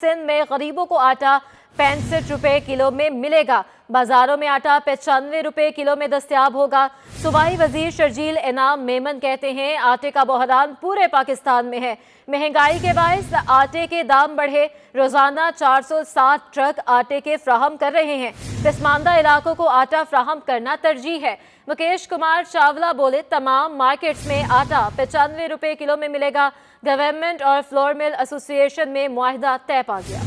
सिंध में गरीबों को आटा 65 रुपए किलो में मिलेगा। बाजारों में आटा 95 रुपए किलो में दस्तयाब होगा। सूबाई वजीर शर्जील इनाम मेमन कहते हैं आटे का बहरान पूरे पाकिस्तान में है। महंगाई के बायस आटे के दाम बढ़े। रोजाना 460 ट्रक आटे के फ्राहम कर रहे हैं। पसमानदा इलाकों को आटा फ्राहम करना तरजीह है। मुकेश कुमार चावला बोले तमाम मार्केट्स में आटा 95 रुपए किलो में मिलेगा। गवर्नमेंट और फ्लोर मिल एसोसिएशन में मुआहिदा तय पा गया।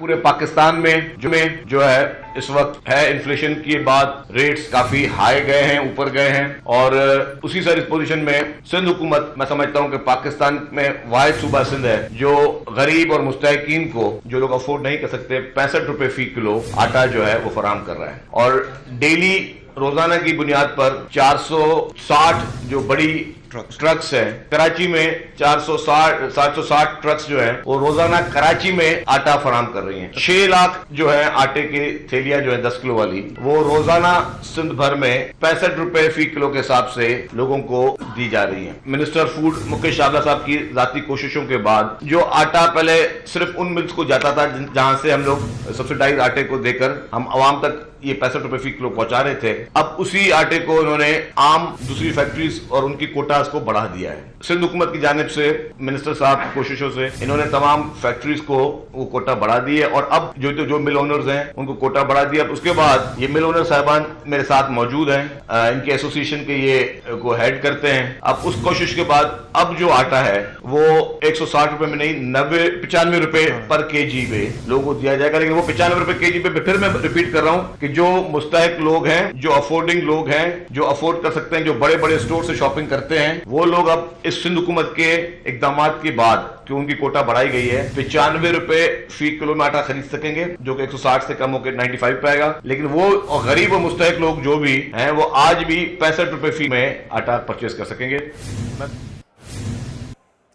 पूरे पाकिस्तान में जो है इस वक्त है इन्फ्लेशन के बाद रेट्स काफी हाई गए हैं, ऊपर गए हैं और उसी सारी पोजीशन में सिंध हुकूमत, मैं समझता हूं कि पाकिस्तान में वाहिद सूबा सिंध है जो गरीब और मुस्तहिकीन को, जो लोग अफोर्ड नहीं कर सकते, 65 रुपए फी किलो आटा जो है वो फराहम कर रहा है। और डेली रोजाना की बुनियाद पर 460 जो बड़ी ट्रक्स हैं, कराची में 760 ट्रक्स जो हैं वो रोजाना कराची में आटा फराहम कर रही हैं। 6 लाख जो है आटे की थैलियां जो है 10 किलो वाली, वो रोजाना सिंध भर में 65 रुपए फी किलो के हिसाब से लोगों को दी जा रही है। मिनिस्टर फूड मुकेश चावला साहब की जाती कोशिशों के बाद जो आटा पहले सिर्फ उन मिल्स को जाता था जहां से हम लोग सब्सिडाइज आटे को देकर हम आवाम तक ये 65 रुपए फी किलो पहुंचा रहे थे, अब उसी आटे को इन्होंने आम दूसरी फैक्ट्रीज और उनकी कोटास को बढ़ा दिया है। सिंध हुकूमत की जानिब से मिनिस्टर साहब की कोशिशों से इन्होंने तमाम फैक्ट्रीज को वो कोटा बढ़ा दी है और अब जो मिल ओनर्स हैं उनको कोटा बढ़ा दिया। उसके बाद ये मिल ओनर साहबान मेरे साथ मौजूद हैं, इनके एसोसिएशन के ये को हेड करते हैं। अब उस कोशिश के बाद अब जो आटा है वो 160 रुपए में नहीं 95 रुपए पर केजी पे लोगों को दिया जाएगा। लेकिन वो 95 रुपए केजी पे फिर मैं रिपीट कर रहा हूं कि जो मुस्तहिक लोग हैं, जो अफोर्डिंग लोग हैं, जो अफोर्ड कर सकते हैं, जो बड़े बड़े स्टोर से शॉपिंग करते हैं, वो लोग अब इस सिंध हुकूमत के इकदामात के बाद कि उनकी कोटा बढ़ाई गई है 95 रुपए फी किलो में आटा खरीद सकेंगे, जो कि 160 से कम होकर 95 पे आएगा। लेकिन वो गरीब और मुस्तहिक लोग जो भी हैं वो आज भी 65 रुपए फी में आटा परचेज कर सकेंगे।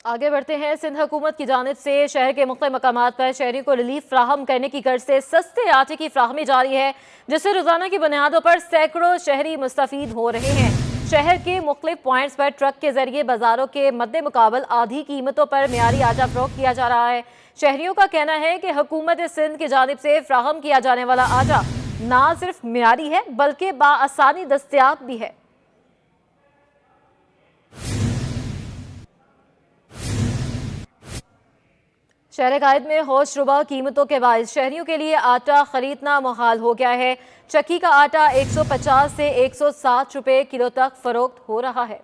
आगे बढ़ते हैं। सिंध हुकूमत की जानिब से शहर के मुख्तलिफ मकामात पर शहरियों को रिलीफ फ्राहम करने की गर्ज से सस्ते आटे की फ्राहमी जारी है, जिससे रोजाना की बुनियादों पर सैकड़ों शहरी मुस्तफीद हो रहे हैं। शहर के मुख्तलिफ पॉइंट्स पर ट्रक के जरिए बाजारों के मद्दे मुकाबल आधी कीमतों पर मियारी आटा फरोख्त किया जा रहा है। शहरियों का कहना है कि हुकूमत सिंध की जानिब से फ्राहम किया जाने वाला आटा ना सिर्फ मियारी है बल्कि बाआसानी दस्तयाब भी है। शहर कायद में होशरुबा कीमतों के बायस शहरियों के लिए आटा खरीदना मुहाल हो गया है। चक्की का आटा 150 से 160 रुपए किलो तक फरोख्त हो रहा है।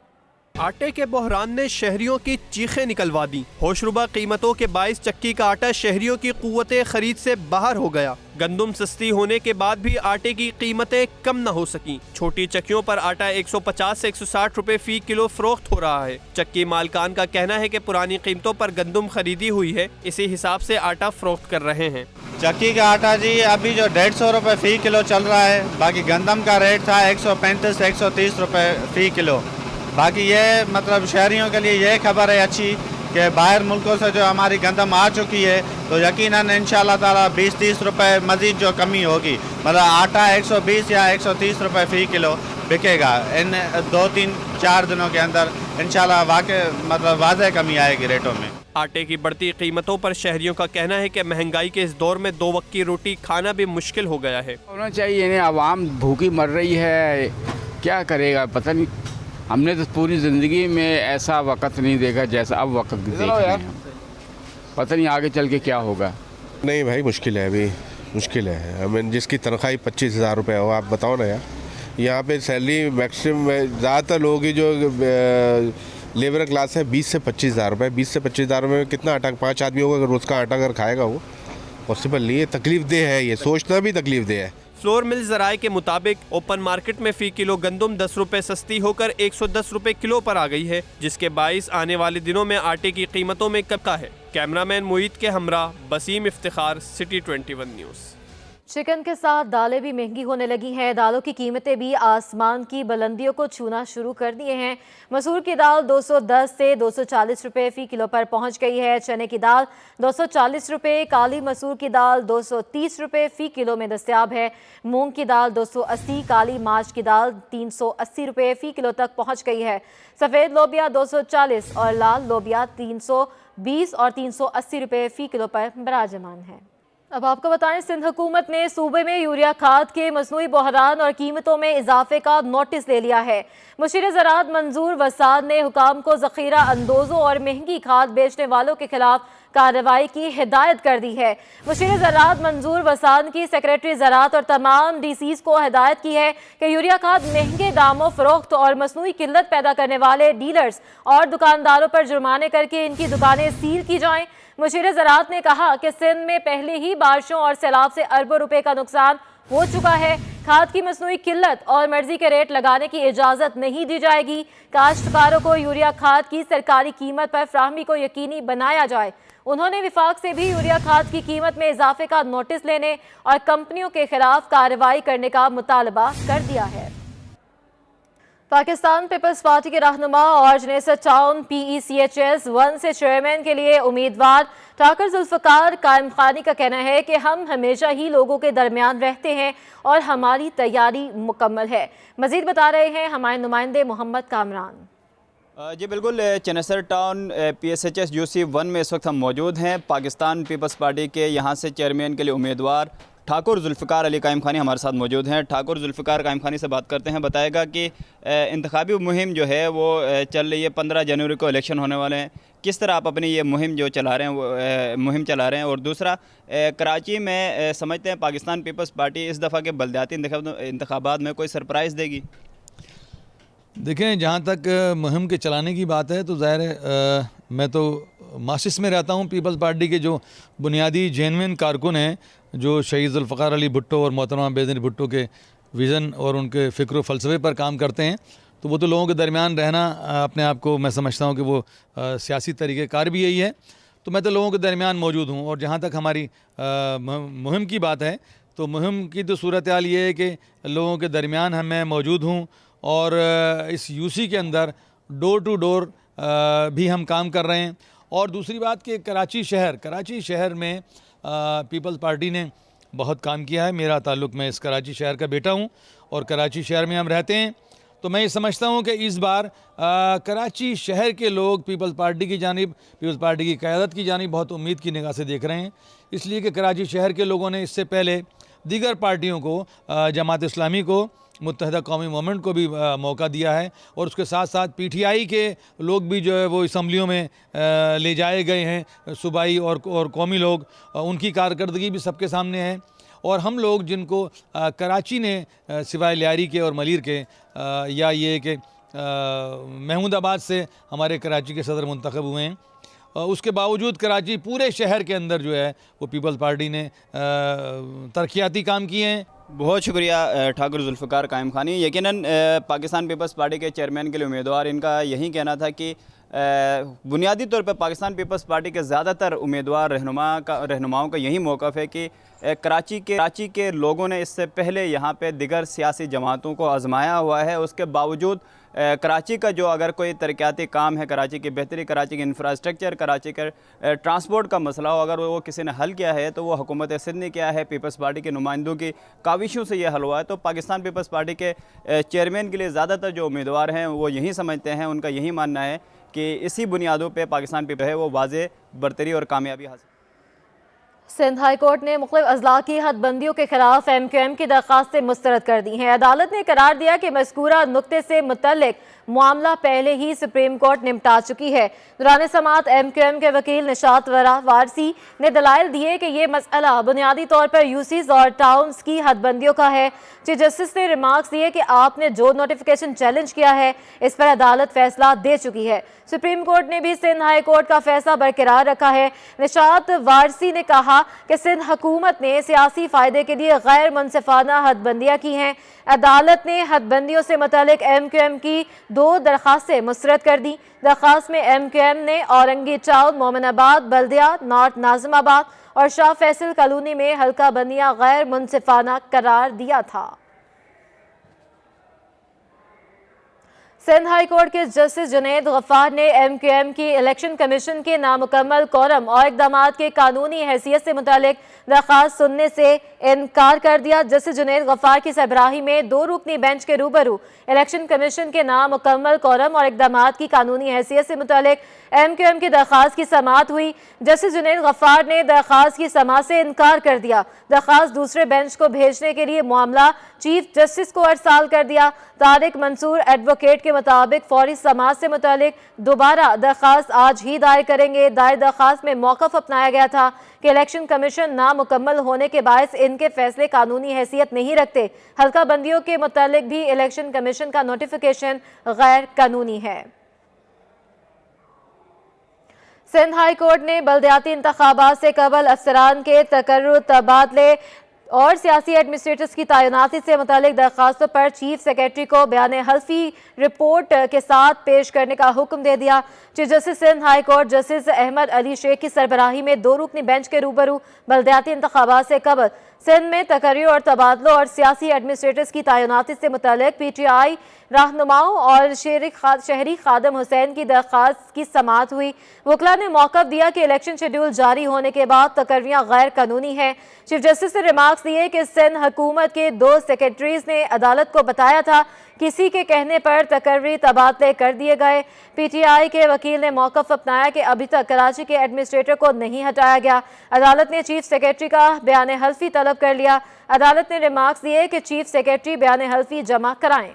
आटे के बहरान ने शहरियों की चीखें निकलवा दी। होशरुबा कीमतों के बायस चक्की का आटा शहरियों की कुव्वते खरीद से बाहर हो गया। गंदम सस्ती होने के बाद भी आटे की कीमतें कम न हो सकी। छोटी चक्कियों पर आटा 150 से 160 रुपए फी किलो फरोख्त हो रहा है। चक्की मालकान का कहना है कि पुरानी कीमतों पर गंदम खरीदी हुई है, इसी हिसाब से आटा फरोख्त कर रहे हैं। चक्की का आटा जी अभी जो 150 रुपए फी किलो चल रहा है, बाकी गंदम का रेट था 135 से 130 रुपए फी किलो। बाकी ये मतलब शहरियों के लिए ये खबर है अच्छी कि बाहर मुल्कों से जो हमारी गंदम आ चुकी है तो यकीनन इंशाल्लाह ताला 20-30 रुपए मजीद जो कमी होगी, मतलब आटा 120 या 130 रुपए फी किलो बिकेगा। इन 2-3-4 दिनों के अंदर इंशाल्लाह मतलब वाज़ह कमी आएगी रेटों में। आटे की बढ़ती कीमतों पर शहरियों का कहना है कि महंगाई के इस दौर में 2 वक्त की रोटी खाना भी मुश्किल हो गया है। होना चाहिए, आवाम भूखी मर रही है, क्या करेगा पता नहीं। हमने तो पूरी ज़िंदगी में ऐसा वक्त नहीं देखा जैसा अब वक्त देख रहे हैं। पता नहीं आगे चल के क्या होगा। नहीं भाई, मुश्किल है, अभी मुश्किल है। हमें जिसकी तनख्वाही 25,000 रुपये हो, आप बताओ ना यार। यहाँ पे सैलरी मैक्सिमम ज़्यादातर लोगों की जो लेबर क्लास है 20 से 25,000 रुपये। 20 से 25,000 रुपये में कितना आटा, 5 आदमी होगा अगर रोज़ का आटा अगर खाएगा वो पॉसिबल नहीं है। तकलीफ दे है, ये सोचना भी तकलीफ दे है। फ्लोर मिल ज़राए के मुताबिक ओपन मार्केट में फ़ी किलो गंदम 10 रुपए सस्ती होकर 110 रुपए किलो पर आ गई है, जिसके बाइस आने वाले दिनों में आटे की कीमतों में कमी है। कैमरामैन मुईद के हमरा Basim Iftikhar, city 21 news. Chicken के साथ दालें भी महंगी होने लगी हैं। दालों की कीमतें भी आसमान की बुलंदियों को छूना शुरू कर दिए हैं। मसूर की दाल 210 से 240 रुपए फी किलो पर पहुंच गई है। चने की दाल 240 रुपए, काली मसूर की दाल 230 रुपए फी किलो में दस्तयाब है। मूंग की दाल 280, काली मार्च की दाल 380 रुपए फी किलो तक पहुंच गई है। सफ़ेद लोबिया 240 और लाल लोबिया 300 20 और 380 रुपए फी किलो पर बराजमान है। अब आपको बताएं, सिंध हुकूमत ने सूबे में यूरिया खाद के मसनूई बहरान और कीमतों में इजाफे का नोटिस ले लिया है। मुशीर ज़राअत मंजूर वसाद ने हुकाम को ज़ख़ीरा अंदोज़ों और महंगी खाद बेचने वालों के खिलाफ कार्रवाई की हिदायत कर दी है। मुशीर ज़राअत मंजूर वसाद की सेक्रेटरी ज़राअत और तमाम DCs को हिदायत की है कि यूरिया खाद महंगे दामों फरोख्त और मसनूई किल्लत पैदा करने वाले डीलर्स और दुकानदारों पर जुर्माने करके इनकी दुकानें सील की जाएं। मुशीर ज़राअत ने कहा कि सिंध में पहले ही बारिशों और सैलाब से अरबों रुपए का नुकसान हो चुका है। खाद की मसनूई किल्लत और मर्जी के रेट लगाने की इजाज़त नहीं दी जाएगी। काश्तकारों को यूरिया खाद की सरकारी कीमत पर फराहमी को यकीनी बनाया जाए। उन्होंने विफाक से भी यूरिया खाद की कीमत में इजाफे का नोटिस लेने और कंपनियों के खिलाफ कार्रवाई करने का मुतालबा कर दिया है। पाकिस्तान पीपल्स पार्टी के रहनुमा और जनेसर टाउन PECHS 1 से चेयरमैन के लिए उम्मीदवार ठाकुर जुल्फ़िकार कायम खानी का कहना है कि हम हमेशा ही लोगों के दरमियान रहते हैं और हमारी तैयारी मुकम्मल है। मज़ीद बता रहे हैं हमारे नुमाइंदे मोहम्मद कामरान। जी बिल्कुल, चनेसर टाउन PSHS UC 1 में इस वक्त हम मौजूद हैं। पाकिस्तान पीपल्स पार्टी के यहाँ से चेयरमैन के लिए उम्मीदवार ठाकुर जुल्फ़िकार अली कायम खानी हमारे साथ मौजूद हैं। ठाकुर जुल्फ़िकार कायम खानी से बात करते हैं। बताएगा कि इंतखाबी मुहिम जो है वो चल रही है, 15 जनवरी को इलेक्शन होने वाले हैं। किस तरह आप अपनी ये मुहिम जो चला रहे हैं वो मुहिम चला रहे हैं? और दूसरा, कराची में समझते हैं पाकिस्तान पीपल्स पार्टी इस दफ़ा के बलदियाती इंतखाबात में कोई सरप्राइज़ देगी? देखें, जहाँ तक मुहिम के चलाने की बात है तो ज़ाहिर है मैं तो मासिस में रहता हूँ। पीपल्स पार्टी के जो बुनियादी जेन्युइन कारकुन हैं, जो शहीद जुल्फ़िकार अली भुट्टो और मोहतरमा बेनज़ीर भुट्टो के विज़न और उनके फ़िक्र व फ़लसफ़े पर काम करते हैं, तो वो तो लोगों के दरमियान रहना अपने आप को मैं समझता हूँ कि वो सियासी तरीक़ेकार भी यही है। तो मैं तो लोगों के दरमियान मौजूद हूँ। और जहाँ तक हमारी मुहिम की बात है तो मुहिम की तो सूरत हाल ये है कि लोगों के दरमियान मैं मौजूद हूँ और इस UC के अंदर डोर टू डोर भी हम काम कर रहे हैं। और दूसरी बात कि कराची शहर में पीपल्स पार्टी ने बहुत काम किया है। मेरा ताल्लुक़, मैं इस कराची शहर का बेटा हूँ और कराची शहर में हम रहते हैं। तो मैं ये समझता हूँ कि इस बार कराची शहर के लोग पीपल्स पार्टी की जानिब, पीपल्स पार्टी की क़यादत की जानिब बहुत उम्मीद की निगाह से देख रहे हैं। इसलिए कि कराची शहर के लोगों ने इससे पहले दीगर पार्टियों को, जमात इस्लामी को, मुत्तहिदा कौमी मूवमेंट को भी मौका दिया है और उसके साथ साथ PTI के लोग भी जो है वो असम्बलियों में ले जाए गए हैं। सूबाई और कौमी लोग, उनकी कारकर्दगी भी सबके सामने है। और हम लोग जिनको कराची ने सिवाय लियारी के और मलीर के या ये कि महमूदाबाद से हमारे कराची के सदर मुंतखब हुए हैं, उसके बावजूद कराची पूरे शहर के अंदर जो है वो पीपल्स पार्टी ने तरक्याती काम किए हैं। बहुत शुक्रिया ठाकुर जुल्फ़िकार कायम खानी। यकीनन पाकिस्तान पीपल्स पार्टी के चेयरमैन के लिए उम्मीदवार, इनका यही कहना था कि बुनियादी तौर पर पाकिस्तान पीपल्स पार्टी के ज़्यादातर उम्मीदवार रहनुमाओं का यही मौक़िफ़ है कि कराची के लोगों ने इससे पहले यहाँ पे दिगर सियासी जमातों को आज़माया हुआ है। उसके बावजूद कराची का जो अगर कोई तरक्याती काम है, कराची की बेहतरी, कराची के इंफ्रास्ट्रक्चर, कराची के ट्रांसपोर्ट का मसला हो, अगर वो किसी ने हल किया है तो वो हुकूमत सिंध ने किया है। पीपल्स पार्टी के नुमाइंदों की काविशों से ये हल हुआ है। तो पाकिस्तान पीपल्स पार्टी के चेयरमैन के लिए ज़्यादातर जो उम्मीदवार हैं वो यही समझते हैं, उनका यही मानना है कि इसी बुनियादों पर पाकिस्तान पीपल्स है वो वाज़े बरतरी और कामयाबी हासिल। सिंध हाई कोर्ट ने मुख्तलिफ अजला की हदबंदियों के खिलाफ MQM की दरख्वास्तें मुस्तरद कर दी हैं। अदालत ने करार दिया कि मज़कूरा नुक्ते से मुतल्लिक मामला पहले ही सुप्रीम कोर्ट निपटा चुकी है। दौरान समाअत MQM के वकील निशात वारसी ने दलाइल दिए कि ये मसला बुनियादी तौर पर UCs और टाउन्स की हदबंदियों का है। चीफ जस्टिस ने रिमार्क्स दिए कि आपने जो नोटिफिकेशन चैलेंज किया है इस पर अदालत फैसला दे चुकी है। सुप्रीम कोर्ट ने भी सिंध हाई कोर्ट का फैसला बरकरार रखा है। निशात वारसी ने कहा कि सिंध हुकूमत ने सियासी फ़ायदे के लिए गैर मुनसिफाना हदबंदियाँ की हैं। अदालत ने हदबंदियों से मुतालिक MQM की 2 दरख्वास्तें मुस्तरद कर दी। दरख्वास्त में MQM ने औरंगी टाउन, मोमिनाबाद, बल्दिया, नॉर्थ नाजिमाबाद और शाह फैसल कॉलोनी में हल्का बंदियाँ गैर मुनसिफाना करार दिया था। सिंध हाई कोर्ट के जस्टिस जुनैद गफ्फार ने MQM की इलेक्शन कमीशन के नामुकम्मल कोरम और इक़दामात के कानूनी हैसियत से मुतालिक दरख्वास्त सुनने से इनकार कर दिया। जस्टिस जुनैद गफ्फार की सरबराही में 2 रुकनी बेंच के रूबरू इलेक्शन कमीशन के नामुकम्मल कोरम और इक़दामात की कानूनी हैसियत से मुतालिक MQM की दरख्वास्त की समाअत हुई। जस्टिस जुनैद गफ्फार ने दरख्वास्त की समाअत से इनकार कर दिया। दरख्वास्त दूसरे बेंच को भेजने के लिए मामला चीफ जस्टिस को अरसाल कर दिया। तारिक मंसूर एडवोकेट के मुताबिक फौरी समाअत से मुतालिक दोबारा दरख्वास्त आज ही दायर करेंगे। दायर दरख्वास्त में मौक़िफ़ अपनाया गया था कि इलेक्शन कमीशन नामुकम्मल होने के बायस इनके फैसले कानूनी हैसियत नहीं रखते। हल्का बंदियों के मुतालिक भी इलेक्शन कमीशन का नोटिफिकेशन गैर कानूनी है। सिंध हाई कोर्ट ने बल्दियाती इंतखाबात से कबल अफसरान के तकर्रुर, तबादले और सियासी एडमिनिस्ट्रेटर्स की तैनाती से मुतालिक दरख्वास्तों पर चीफ सेक्रेटरी को बयान हल्फी रिपोर्ट के साथ पेश करने का हुक्म दे दिया। Chief justice Sindh high court justice Ahmed Ali Sheikh की सरबराही में 2 रुकनी बेंच के रूबरू बल्दियाती इंतखाबात से कबल सिंध में तकर्री और तबादलों और सियासी एडमिनिस्ट्रेटर्स की तैनाती से मुतालिक PTI रहनुमाओं और शहरी खादम हुसैन की दरख्वास्त की समाअत हुई। वकला ने मौक़िफ़ दिया कि इलेक्शन शेड्यूल जारी होने के बाद तकर्रियाँ गैर कानूनी हैं। चीफ जस्टिस ने रिमार्क्स दिए कि सिंध हुकूमत के 2 सेक्रेटरीज ने अदालत को बताया था किसी के कहने पर तकर्री तबादले कर दिए गए। PTI के वकील ने मौक़िफ़ अपनाया कि अभी तक कराची के एडमिनिस्ट्रेटर को नहीं हटाया गया। अदालत ने चीफ सेक्रेटरी का बयान हल्फी तलब कर लिया। अदालत ने रिमार्क्स दिए कि चीफ सेक्रेटरी बयान हल्फी जमा कराएं।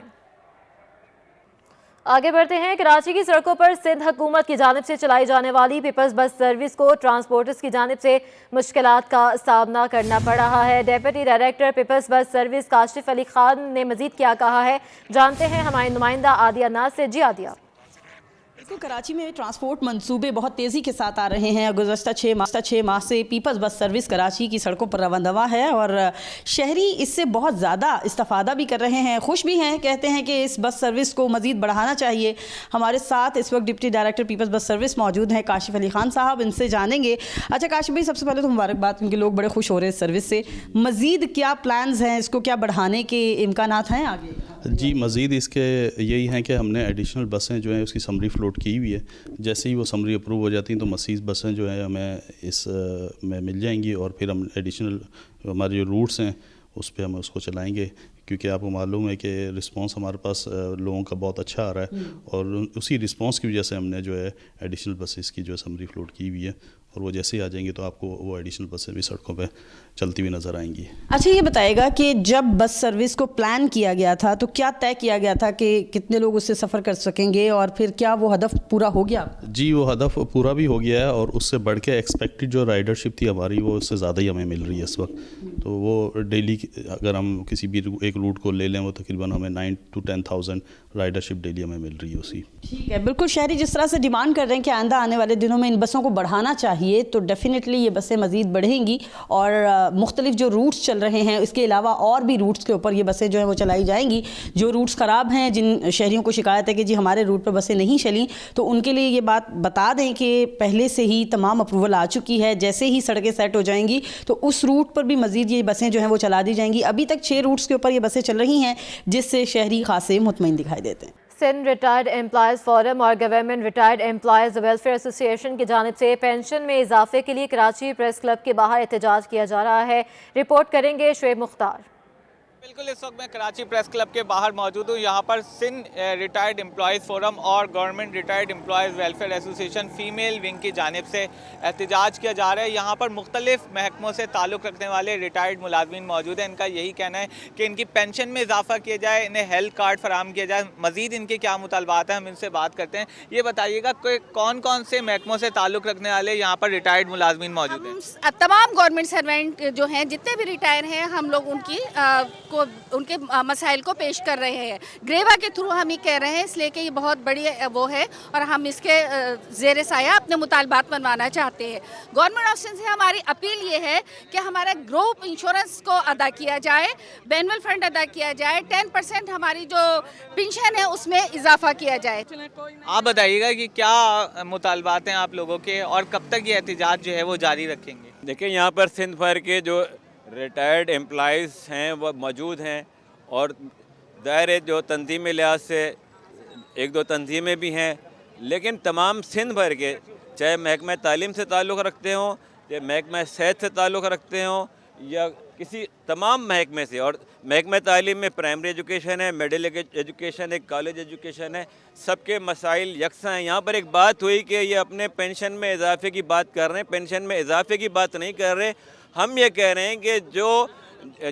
आगे बढ़ते हैं। कराची की सड़कों पर सिंध हुकूमत की जानिब से चलाई जाने वाली पीपल्स बस सर्विस को ट्रांसपोर्टर्स की जानिब से मुश्किलात का सामना करना पड़ रहा है। Deputy director peoples bus service Kashif Ali Khan ने मजीद क्या कहा है, जानते हैं हमारी नुमाइंदा आदिया नाज से। जी आदिया। तो कराची में ट्रांसपोर्ट मंसूबे बहुत तेज़ी के साथ आ रहे हैं। गुज़श्ता 6 माह से पीपल्स बस सर्विस कराची की सड़कों पर रवानदवा है और शहरी इससे बहुत ज़्यादा इस्तेफ़ादा भी कर रहे हैं, खुश भी हैं, कहते हैं कि इस बस सर्विस को मज़ीद बढ़ाना चाहिए। हमारे साथ इस वक्त deputy director peoples bus service मौजूद हैं काशिफ अली खान साहब, इनसे जानेंगे। अच्छा काशिफ भाई, सबसे पहले तो मुबारकबाद, क्योंकि लोग बड़े खुश हो रहे हैं इस सर्विस से। मज़ीद क्या प्लान्स हैं, इसको क्या बढ़ाने के इम्कानात हैं आगे? जी, मज़ीद इसके यही हैं कि हमने एडिशनल बसें जो हैं उसकी समरी फ्लोट की हुई है। जैसे ही वो समरी अप्रूव हो जाती हैं तो मज़ीद बसें जो हैं हमें इस में मिल जाएंगी और फिर हम एडिशनल हमारे जो रूट्स हैं उस पर हम उसको चलाएंगे, क्योंकि आपको मालूम है कि रिस्पांस हमारे पास लोगों का बहुत अच्छा आ रहा है और उसी रिस्पांस की वजह से हमने जो है एडिशनल बसेस की जो है समरी फ्लोट की हुई है और वो जैसे ही आ जाएंगे तो आपको वो एडिशनल बसें भी सड़कों पे चलती हुई नज़र आएंगी। अच्छा ये बताइएगा कि जब बस सर्विस को प्लान किया गया था तो क्या तय किया गया था कि कितने लोग उससे सफ़र कर सकेंगे और फिर क्या वो हदफ पूरा हो गया? जी, वो हदफ पूरा भी हो गया है और उससे बढ़ के एक्सपेक्टेड जो राइडरशिप थी हमारी वो उससे ज़्यादा ही हमें मिल रही है इस वक्त। तो वो डेली अगर हम किसी भी एक रूट को ले लें वो तकरीबन हमें 9,000 to 10,000 राइडरशिप डेली हमें मिल रही है उसी। ठीक है, बिल्कुल शहरी जिस तरह से डिमांड कर रहे हैं कि आइंदा आने वाले दिनों में इन बसों को बढ़ाना चाहिए तो डेफिनेटली ये बसें मज़ीद बढ़ेंगी और मुख्तलिफ जो रूट्स चल रहे हैं इसके अलावा और भी रूट्स के ऊपर ये बसें जो हैं वो चलाई जाएंगी। जो रूट्स ख़राब हैं, जिन शहरियों को शिकायत है कि जी हमारे रूट पर बसें नहीं चलीं, तो उनके लिए ये बात बता दें कि पहले से ही तमाम अप्रूवल आ चुकी है। जैसे ही सड़कें सेट हो जाएंगी तो उस रूट पर भी मज़ीद ये बसें जो हैं वो चला दी जाएंगी। अभी तक 6 रूट्स के ऊपर ये बसें चल रही हैं जिससे शहरी खासे मुतमईन दिखाई देते हैं। सिंध रिटायर्ड एम्प्लॉयज़ फोरम और government retired employees welfare association की जानिब से पेंशन में इजाफे के लिए कराची प्रेस क्लब के बाहर एहतजाज किया जा रहा है। रिपोर्ट करेंगे शुएब मुख्तार। बिल्कुल, इस वक्त मैं कराची प्रेस क्लब के बाहर मौजूद हूँ। यहाँ पर सिंध रिटायर्ड एम्प्लॉयज़ फोरम और government retired employees welfare association female wing की जानिब से एहतजाज किया जा रहा है। यहाँ पर मुख्तलिफ महकमों से ताल्लुक़ रखने वाले रिटायर्ड मुलाजमीन मौजूद हैं। इनका यही कहना है कि इनकी पेंशन में इजाफा किया जाए, इन्हें हेल्थ कार्ड फराहम किया जाए। मज़ीद इनके क्या मुतालबात हैं, हम इनसे बात करते हैं। ये बताइएगा कि कौन कौन से महकमों से ताल्लुक़ रखने वाले यहाँ पर रिटायर्ड मुलाजमीन मौजूद हैं? तमाम गवर्नमेंट सर्वेंट जो हैं, जितने भी रिटायर हैं, हम लोग उनके मसाइल को पेश कर रहे हैं। ग्रेवा के थ्रू हम ये कह रहे हैं, इसलिए कि ये बहुत बड़ी वो है और हम इसके ज़ेर साया अपने मुतालबात मनवाना चाहते हैं। गवर्नमेंट ऑफ सिंध से हमारी अपील ये है कि हमारा ग्रुप इंश्योरेंस को अदा किया जाए, बैनुअल फंड अदा किया जाए, 10% हमारी जो पेंशन है उसमें इजाफा किया जाए। आप बताइएगा कि क्या मुतालबात हैं आप लोगों के और कब तक ये एहतजाज जो है वो जारी रखेंगे? देखिए, यहाँ पर सिंध भर के जो रिटायर्ड एम्प्लॉइज़ हैं वो मौजूद हैं और दायरे जो तंजीमी लिहाज से एक दो तंजीमें भी हैं, लेकिन तमाम सिंध भर के, चाहे महकमा तालीम से ताल्लुक़ रखते हों, चाहे महकमा सेहत से ताल्लुक़ रखते हों, या किसी तमाम महकमे से, और महकमा तालीम में प्राइमरी एजुकेशन है, मिडिल एजुकेशन है, कॉलेज एजुकेशन है, सबके मसाइल यकसा हैं। यहाँ पर एक बात हुई कि ये अपने पेंशन में इजाफे की बात कर रहे हैं, पेंशन में इजाफे की बात नहीं कर रहे। हम ये कह रहे हैं कि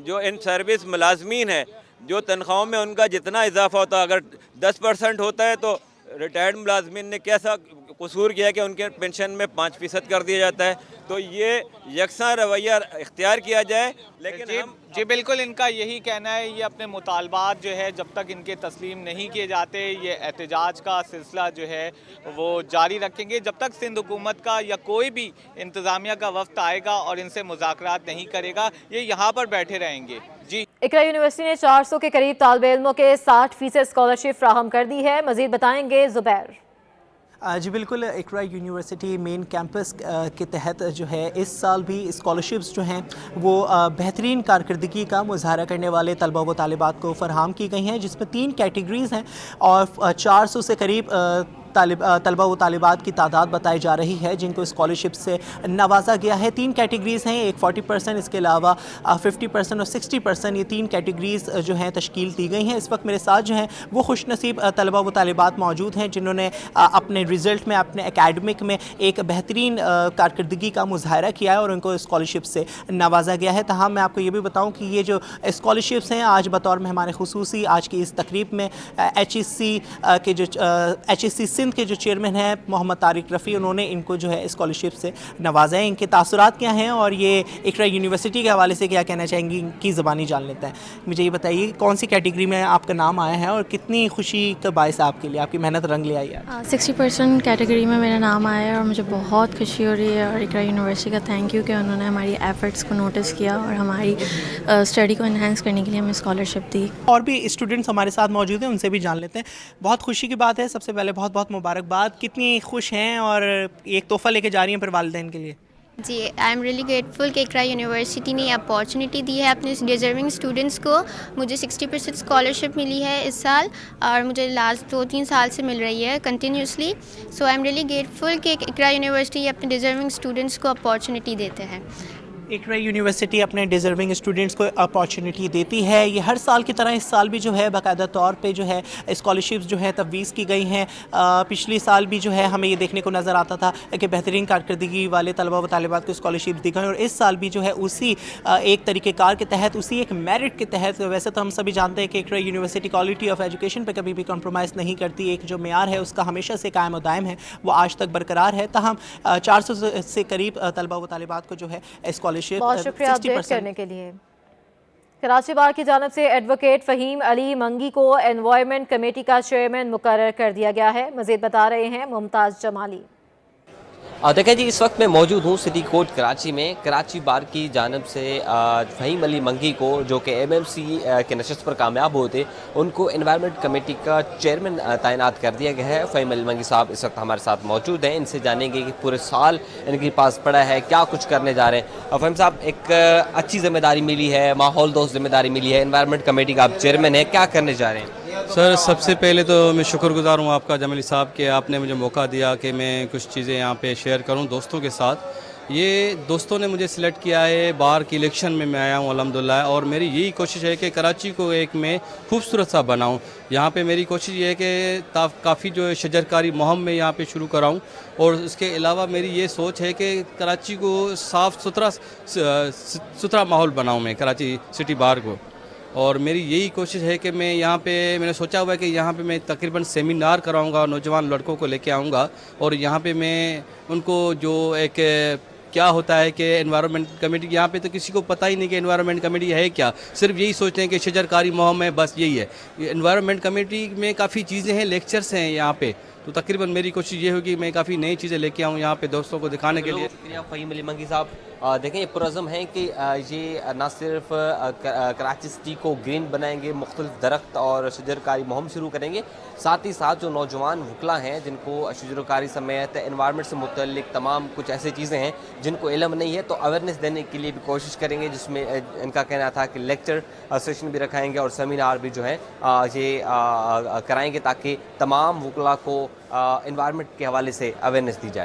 जो इन सर्विस मुलाजमीन है, जो तनख्वाहों में उनका जितना इजाफा होता है, अगर 10% होता है तो रिटायर्ड मुलाजमीन ने कैसा कसूर किया कि उनके पेंशन में 5% कर दिया जाता है। तो ये यकसा रवैया इख्तियार किया जाए। लेकिन जी बिल्कुल, इनका यही कहना है, ये अपने मुतालबात जो है जब तक इनके तस्लीम नहीं किए जाते, ये एहतजाज का सिलसिला जो है वो जारी रखेंगे जब तक सिंध हुकूमत का या कोई भी इंतज़ामिया का वफ्द आएगा और इनसे मुज़ाकरात नहीं करेगा, ये यहाँ पर बैठे रहेंगे। जी, इकरा यूनिवर्सिटी ने 400 के करीब तालिबे इल्मों के 60% स्कॉलरशिप फ्राहम कर दी है। मज़ीद बताएंगे ज़ुबैर। जी बिल्कुल, इकरा यूनिवर्सिटी मेन कैंपस के तहत जो है इस साल भी स्कॉलरशिप्स जो हैं वो बेहतरीन कारकर्दगी का मुज़ाहरा करने वाले तलबा व तालिबात को फराहम की गई हैं, जिसमें 3 कैटेगरीज़ हैं और 400 से करीब तलबा व तालिबात की तादाद बताई जा रही है जिनको स्कॉलरशिप से नवाजा गया है। 3 कैटेगरीज़ हैं, एक 40%, इसके अलावा 50% और 60%, ये 3 कैटेगरीज़ जो हैं तश्कील दी गई हैं। इस वक्त मेरे साथ जो हैं वो खुश नसीब तलबा व तालिबात मौजूद हैं जिन्होंने अपने रिज़ल्ट में, अपने एकेडमिक में एक बेहतरीन कारकर्दगी का मुज़ाहरा किया है और उनको स्कॉलरशिप से नवाजा गया है। तमाम मैं आपको ये भी बताऊँ कि ये जो स्कॉलरशिप्स हैं, आज बतौर मेहमान खुसूसी आज की इस तकरीब में HEC के जो HEC सिंध के जो चेयरमैन हैं मोहम्मद तारिक रफ़ी, उन्होंने इनको जो है स्कॉलरशिप से नवाजा है। इनके तासुरात क्या हैं और ये इकरा यूनिवर्सिटी के हवाले से क्या कहना चाहेंगी, इनकी ज़बानी जान लेते हैं। मुझे ये बताइए कौन सी कैटेगरी में आपका नाम आया है और कितनी खुशी का बायस है आपके लिए, आपकी मेहनत रंग ले आई है? 60% कैटेगरी में मेरा नाम आया है और मुझे बहुत खुशी हो रही है और इकरा यूनिवर्सिटी का थैंक यू कि उन्होंने हमारी एफर्ट्स को नोटिस किया और हमारी स्टडी को इन्हेंस करने के लिए हमें स्कॉलरशिप दी। और भी स्टूडेंट्स हमारे साथ मौजूद हैं, उनसे भी जान लेते हैं। बहुत खुशी की बात है, सबसे पहले बहुत बहुत मुबारकबाद। कितनी खुश हैं और एक तोहफ़ा लेके जा रही हैं फिर वालिदैन के लिए? जी, आई एम रियली ग्रेटफुल कि इकरा यूनिवर्सिटी ने अपॉर्चुनिटी दी है अपने डिज़र्विंग स्टूडेंट्स को। मुझे 60% स्कॉलरशिप मिली है इस साल और मुझे लास्ट 2-3 साल से मिल रही है continuously. So I am really grateful कि इकरा यूनिवर्सिटी अपने डिज़र्विंग स्टूडेंट्स को अपॉर्चुनिटी देते हैं। इकरा यूनिवर्सिटी अपने डिज़र्विंग स्टूडेंट्स को अपॉर्चुनिटी देती है। ये हर साल की तरह इस साल भी जो है बाकायदा तौर पे जो है स्कॉलरशिप्स जो है तफवीज़ की गई हैं। पिछले साल भी जो है हमें ये देखने को नज़र आता था कि बेहतरीन कारकर्दगी वाले तलबा व तालिबात को स्कॉलरशिप दी गई और इस साल भी जो है उसी एक तरीक़ेकार के तहत, उसी एक मेरिट के तहत। वैसे तो हम सभी जानते हैं कि इकरा यूनिवर्सिटी क्वालिटी ऑफ एजुकेशन पर कभी भी कॉम्प्रोमाइज़ नहीं करती, एक जो मेयार है उसका हमेशा से कायम और दायम है, वो आज तक बरकरार है। ताहम 400 से करीब तलबा व तालिबात को जो है स्कॉलरशिप। बहुत शुक्रिया अपडेट करने के लिए। कराची बार की जानिब से एडवोकेट फ़हीम अली मंगी को एनवायरनमेंट कमेटी का चेयरमैन मुकर्रर कर दिया गया है। मज़ीद बता रहे हैं मुमताज़ जमाली। देखें जी, इस वक्त मैं मौजूद हूँ सिटी कोर्ट कराची में। कराची बार की जानिब से फ़हीम अली मंगी को, जो कि MMC के नशस्त पर कामयाब होते, उनको एनवायरनमेंट कमेटी का चेयरमैन तैनात कर दिया गया है। फ़हीम अली मंगी साहब इस वक्त हमारे साथ मौजूद हैं, इनसे जानेंगे कि पूरे साल इनके पास पड़ा है, क्या कुछ करने जा रहे हैं। फ़हीम साहब, एक अच्छी ज़िम्मेदारी मिली है, माहौल दोस्त ज़िम्मेदारी मिली है, एनवायरनमेंट कमेटी का आप चेयरमैन है, क्या करने जा रहे हैं? सर, सबसे पहले तो मैं शुक्रगुज़ार हूँ आपका जमाली साहब कि आपने मुझे मौका दिया कि मैं कुछ चीज़ें यहाँ पे शेयर करूँ दोस्तों के साथ। ये दोस्तों ने मुझे सिलेक्ट किया है, बार की इलेक्शन में मैं आया हूँ अल्हम्दुलिल्लाह, और मेरी यही कोशिश है कि कराची को एक मैं खूबसूरत सा बनाऊँ। यहाँ पे मेरी कोशिश ये है कि काफ़ी जो शजरकारी मुहिम में यहाँ पे शुरू कराऊँ, और उसके अलावा मेरी ये सोच है कि कराची को साफ़ सुथरा माहौल बनाऊँ मैं, कराची सिटी बार को। और मेरी यही कोशिश है कि मैं यहाँ पे, मैंने सोचा हुआ है कि यहाँ पे मैं तकरीबन सेमिनार कराऊंगा, नौजवान लड़कों को लेके आऊँगा और यहाँ पे मैं उनको जो एक क्या होता है कि एनवायरनमेंट कमेटी, यहाँ पे तो किसी को पता ही नहीं कि एनवायरनमेंट कमेटी है क्या, सिर्फ यही सोचते हैं कि शजरकारी मुहिम है, बस यही है। एनवायरनमेंट कमेटी में काफ़ी चीज़ें हैं, लेक्चर्स हैं यहाँ पे, तो तकरीबन मेरी कोशिश ये होगी मैं काफ़ी नई चीज़ें लेके आऊँ यहाँ पे दोस्तों को दिखाने के लिए। शुक्रिया फ़हीम अली मंगी साहब। देखें ये पुरज़म हैं कि ये ना सिर्फ कराची सिटी को ग्रीन बनाएंगे, मुख्तलिफ दरख्त और शजरकारी मुहिम शुरू करेंगे, साथ ही साथ जो नौजवान वकला हैं जिनको शजरकारी समेत एनवायरनमेंट से मुतल्लिक तमाम कुछ ऐसी चीज़ें हैं जिनको इल्म नहीं है, तो अवेयरनेस देने के लिए भी कोशिश करेंगे, जिसमें इनका कहना था कि लेक्चर सेशन भी रखाएंगे और सेमिनार भी जो है ये कराएंगे ताकि तमाम वकला को एनवायरनमेंट के हवाले से अवेयरनेस दी जाए।